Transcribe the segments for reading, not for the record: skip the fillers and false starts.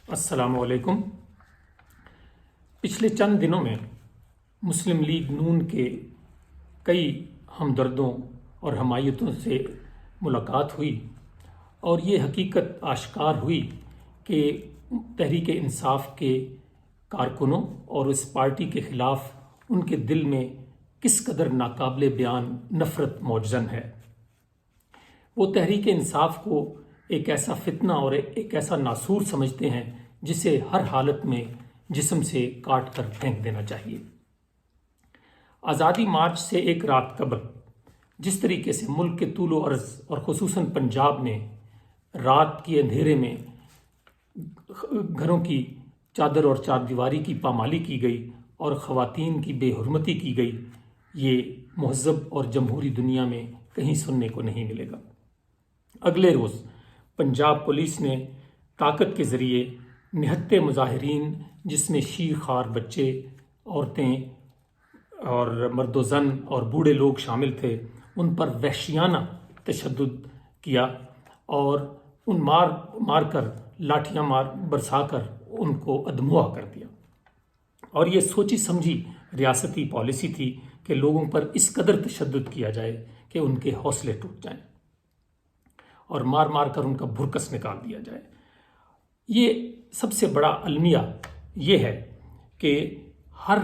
السلام علیکم۔ پچھلے چند دنوں میں مسلم لیگ نون کے کئی ہمدردوں اور حمایتوں سے ملاقات ہوئی اور یہ حقیقت آشکار ہوئی کہ تحریک انصاف کے کارکنوں اور اس پارٹی کے خلاف ان کے دل میں کس قدر ناقابل بیان نفرت موجزن ہے۔ وہ تحریک انصاف کو ایک ایسا فتنہ اور ایک ایسا ناسور سمجھتے ہیں جسے ہر حالت میں جسم سے کاٹ کر پھینک دینا چاہیے۔ آزادی مارچ سے ایک رات قبل جس طریقے سے ملک کے طول و عرض اور خصوصاً پنجاب میں رات کے اندھیرے میں گھروں کی چادر اور چار دیواری کی پامالی کی گئی اور خواتین کی بے حرمتی کی گئی، یہ مہذب اور جمہوری دنیا میں کہیں سننے کو نہیں ملے گا۔ اگلے روز پنجاب پولیس نے طاقت کے ذریعے نہتے مظاہرین، جس میں شیر خوار بچے، عورتیں اور مرد و زن اور بوڑھے لوگ شامل تھے، ان پر وحشیانہ تشدد کیا اور ان مار کر لاٹھیاں برسا کر ان کو ادموا کر دیا۔ اور یہ سوچی سمجھی ریاستی پالیسی تھی کہ لوگوں پر اس قدر تشدد کیا جائے کہ ان کے حوصلے ٹوٹ جائیں اور مار مار کر ان کا بھرکس نکال دیا جائے۔ یہ سب سے بڑا المیہ یہ ہے کہ ہر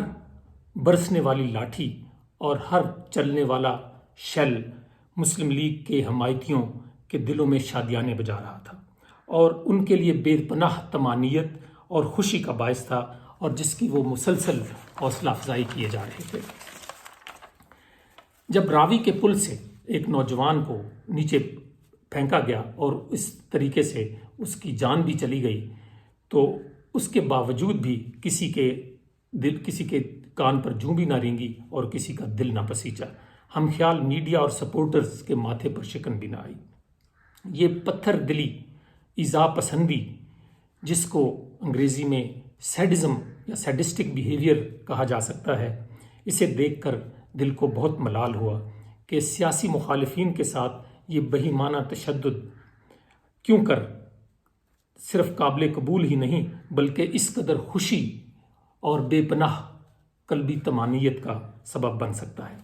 برسنے والی لاٹھی اور ہر چلنے والا شیل مسلم لیگ کے حمایتیوں کے دلوں میں شادیانے بجا رہا تھا اور ان کے لیے بے پناہ طمانینت اور خوشی کا باعث تھا، اور جس کی وہ مسلسل حوصلہ افزائی کیے جا رہے تھے۔ جب راوی کے پل سے ایک نوجوان کو نیچے پھینکا گیا اور اس طریقے سے اس کی جان بھی چلی گئی، تو اس کے باوجود بھی کسی کے کان پر جوں بھی نہ رینگی اور کسی کا دل نہ پسیچا۔ ہم خیال میڈیا اور سپورٹرز کے ماتھے پر شکن بھی نہ آئی۔ یہ پتھر دلی، ایذا پسندی، جس کو انگریزی میں سیڈزم یا سیڈسٹک بیہیویئر کہا جا سکتا ہے، اسے دیکھ کر دل کو بہت ملال ہوا کہ سیاسی مخالفین کے ساتھ یہ بہیمانہ تشدد کیوں کر صرف قابل قبول ہی نہیں بلکہ اس قدر خوشی اور بے پناہ قلبی طمانینت کا سبب بن سکتا ہے۔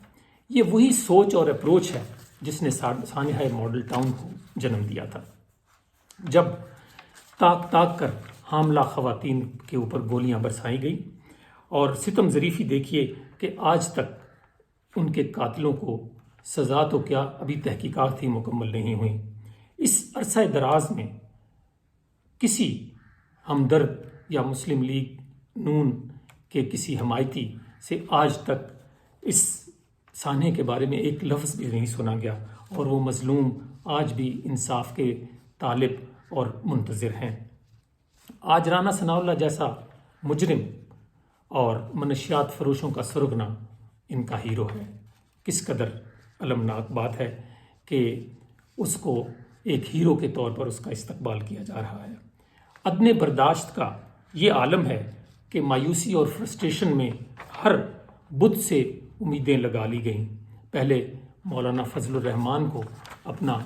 یہ وہی سوچ اور اپروچ ہے جس نے سانحہ ماڈل ٹاؤن کو جنم دیا تھا، جب تاک کر حاملہ خواتین کے اوپر گولیاں برسائی گئیں۔ اور ستم ظریفی دیکھیے کہ آج تک ان کے قاتلوں کو سزا تو کیا، ابھی تحقیقات ہی مکمل نہیں ہوئیں۔ اس عرصہ دراز میں کسی ہمدرد یا مسلم لیگ نون کے کسی حمایتی سے آج تک اس سانحے کے بارے میں ایک لفظ بھی نہیں سنا گیا، اور وہ مظلوم آج بھی انصاف کے طالب اور منتظر ہیں۔ آج رانا ثناءاللہ جیسا مجرم اور منشیات فروشوں کا سرغنہ ان کا ہیرو ہے۔ کس قدر المناک بات ہے کہ اس کو ایک ہیرو کے طور پر اس کا استقبال کیا جا رہا ہے۔ عدم برداشت کا یہ عالم ہے کہ مایوسی اور فرسٹریشن میں ہر بت سے امیدیں لگا لی گئیں۔ پہلے مولانا فضل الرحمان کو اپنا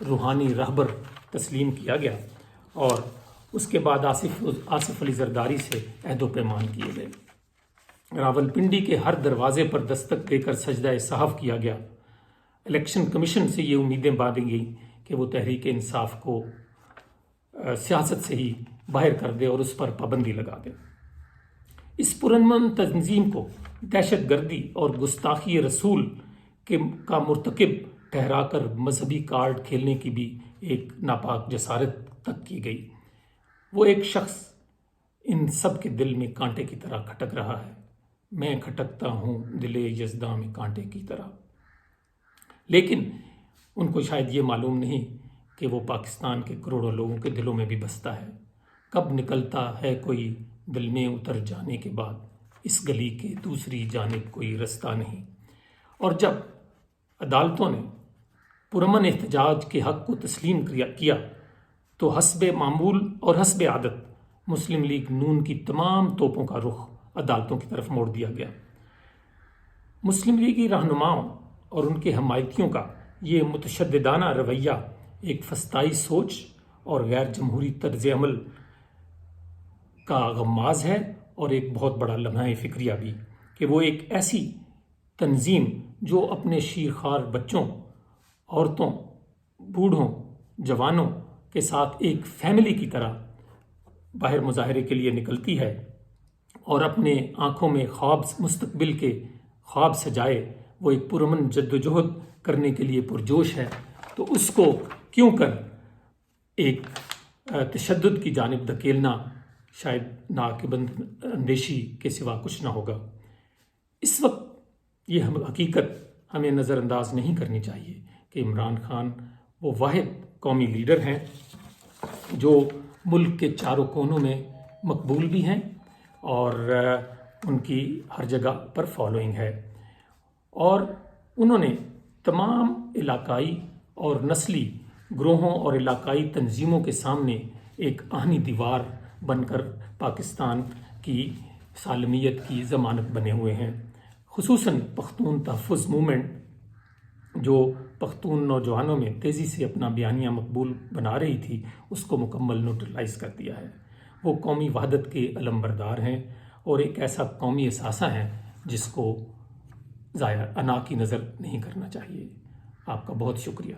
روحانی رہبر تسلیم کیا گیا اور اس کے بعد آصف علی زرداری سے عہد و پیمان کیے گئے۔ راولپنڈی کے ہر دروازے پر دستک دے کر سجدہ صحف کیا گیا۔ الیکشن کمیشن سے یہ امیدیں باندھی گئیں کہ وہ تحریک انصاف کو سیاست سے ہی باہر کر دے اور اس پر پابندی لگا دے۔ اس پرامن تنظیم کو دہشت گردی اور گستاخی رسول کا مرتکب ٹھہرا کر مذہبی کارڈ کھیلنے کی بھی ایک ناپاک جسارت تک کی گئی۔ وہ ایک شخص ان سب کے دل میں کانٹے کی طرح کھٹک رہا ہے۔ میں کھٹکتا ہوں دل یزداں میں کانٹے کی طرح۔ لیکن ان کو شاید یہ معلوم نہیں کہ وہ پاکستان کے کروڑوں لوگوں کے دلوں میں بھی بستا ہے۔ کب نکلتا ہے کوئی دل میں اتر جانے کے بعد، اس گلی کے دوسری جانب کوئی رستہ نہیں۔ اور جب عدالتوں نے پرامن احتجاج کے حق کو تسلیم کیا تو حسب معمول اور حسب عادت مسلم لیگ نون کی تمام توپوں کا رخ عدالتوں کی طرف موڑ دیا گیا۔ مسلم لیگی رہنماؤں اور ان کے حمایتیوں کا یہ متشددانہ رویہ ایک فسطائی سوچ اور غیر جمہوری طرز عمل کا غماز ہے اور ایک بہت بڑا لمحہ فکریہ بھی، کہ وہ ایک ایسی تنظیم جو اپنے شیرخوار بچوں، عورتوں، بوڑھوں، جوانوں کے ساتھ ایک فیملی کی طرح باہر مظاہرے کے لیے نکلتی ہے اور اپنے آنکھوں میں خواب، مستقبل کے خواب سجائے وہ ایک پرامن جدوجہد کرنے کے لیے پرجوش ہے، تو اس کو کیوں کر ایک تشدد کی جانب دھکیلنا شاید ناقابل اندیشی کے سوا کچھ نہ ہوگا۔ اس وقت یہ حقیقت ہمیں نظر انداز نہیں کرنی چاہیے کہ عمران خان وہ واحد قومی لیڈر ہیں جو ملک کے چاروں کونوں میں مقبول بھی ہیں اور ان کی ہر جگہ پر فالوئنگ ہے، اور انہوں نے تمام علاقائی اور نسلی گروہوں اور علاقائی تنظیموں کے سامنے ایک آہنی دیوار بن کر پاکستان کی سالمیت کی ضمانت بنے ہوئے ہیں۔ خصوصاً پختون تحفظ موومنٹ جو پختون نوجوانوں میں تیزی سے اپنا بیانیہ مقبول بنا رہی تھی، اس کو مکمل نیوٹرلائز کر دیا ہے۔ وہ قومی وحدت کے علم بردار ہیں اور ایک ایسا قومی اثاثہ ہے جس کو ضائع انا کی نظر نہیں کرنا چاہیے۔ آپ کا بہت شکریہ۔